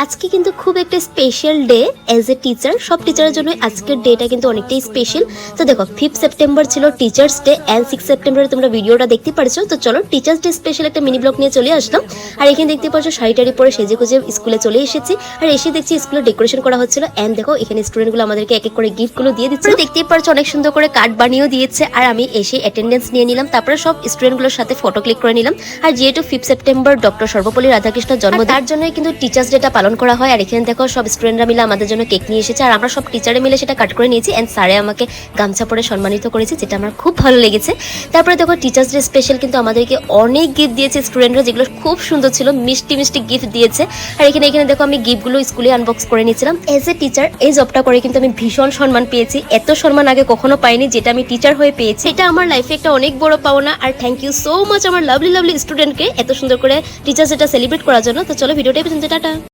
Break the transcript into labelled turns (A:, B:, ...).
A: আজকে কিন্তু খুব একটা special day as a teacher. সব টিচারের জন্য আজকের ডেটা কিন্তু অনেকটাই স্পেশাল। তো দেখো 5 সেপ্টেম্বর ছিল টিচার্স ডে এন্ড 6 সেপ্টেম্বরে তোমরা ভিডিওটা দেখতে পারছো। তো চলো টিচার্স ডে স্পেশাল একটা মিনি ব্লগ নিয়ে চলে আসলাম। আর এখানে দেখতে পাচ্ছ শাড়ি পরে সেজে গুজে স্কুলে চলে এসেছি। আর এসে দেখছি স্কুলে ডেকোরেশন করা হচ্ছিল এন্ড দেখো এখানে স্টুডেন্টগুলো আমাদেরকে এক এক করে গিফটগুলো দিয়ে দিচ্ছে। দেখতেই পারছো অনেক সুন্দর করে কার্ড বানিয়েও দিয়েছে। আর আমি এসে অ্যাটেন্ডেন্স নিয়ে নিলাম, তারপরে সব স্টুডেন্টগুলোর সাথে ফটো ক্লিক করে নিলাম। আর যেহেতু 5 সেপ্টেম্বর ডক্টর সর্বপল্লী রাধাকৃষ্ণের জন্ম, তার জন্যই কিন্তু টিচার্স ডেটা পালন করা হয়। আর এখানে দেখো সব স্টুডেন্টরা মিলে আমাদের জন্য কেক নিয়ে এসেছে আর আমরা সব টিচারে মিলে সেটা কাট করে নিয়েছি এন্ড স্যারে আমাকে গামছা পরে সম্মানিত করেছে, যেটা আমার খুব ভালো লেগেছে। তারপরে দেখো টিচার্স ডে স্পেশাল কিন্তু আমাদেরকে অনেক গিফট দিয়েছে স্টুডেন্টরা, যেগুলো খুব সুন্দর ছিল, মিষ্টি মিষ্টি গিফট দিয়েছে। আর এখানে দেখো আমি গিফটগুলো স্কুলে আনবক্স করে নিয়েছিলাম। এজ এ টিচার এই জবটা করে কিন্তু আমি ভীষণ সম্মান পেয়েছি। এত সম্মান আগে কখনো পাইনি যেটা আমি টিচার হয়ে পেয়েছি। এটা আমার লাইফে একটা অনেক বড় পাওনা। আর থ্যাংক ইউ সো মাচ আমার লাভলি স্টুডেন্টকে এত সুন্দর করে টিচার্স ডেটা সেলিব্রেট করার জন্য। তো চলো ভিডিওটা পর্যন্ত, টাটা।